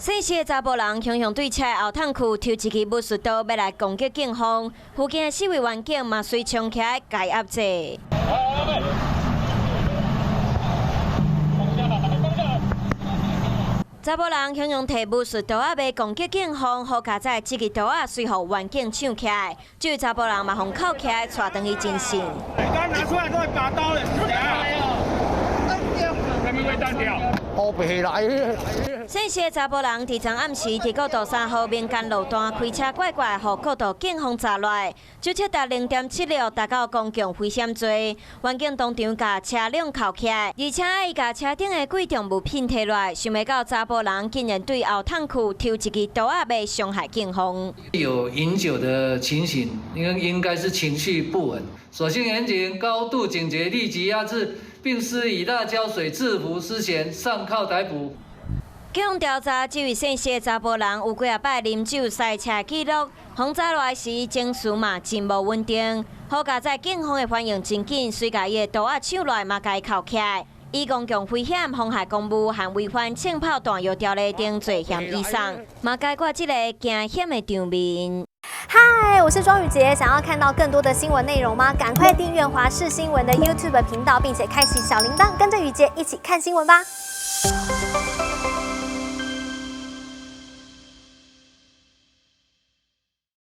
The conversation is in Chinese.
姓氏的查甫人雄雄对车后趟区抽一支武术刀，要来攻击警方。附近的4位员警嘛随冲起来解压制。查甫人雄雄摕武术刀要攻击警方，好佳在这支刀随后员警抢起来，这位查甫人嘛互铐起来，带回去侦讯。刚拿出来都会拔刀的，他们会单挑。乌白来。姓氏的查甫人伫昨暗时伫国道3号民间路段开车怪怪，互国道警方查落，就测达0.76，达到公共危险罪。员警当场甲车辆铐起来，而且伊甲车顶的贵重物品摕落来，想袂到查甫人竟然对后趟区抽一支刀要伤害警方。有饮酒的情形，应该是情绪不稳。所幸民警高度警觉，立即压制，并施以辣椒水制服之前上铐逮捕。警方调查，这位姓谢的查甫人有几啊摆啉酒赛车记录，轰炸来时情绪嘛真无稳定。好佳在警方的反应真紧，随家伊的刀抢来嘛，甲伊铐起来。以公共危险、妨害公务和违反枪炮弹药条例等罪嫌以上，嘛解决这个惊险的场面。嗨，我是庄宇杰，想要看到更多的新闻内容吗？赶快订阅华视新闻的 YouTube 频道，并且开启小铃铛，跟着宇杰一起看新闻吧。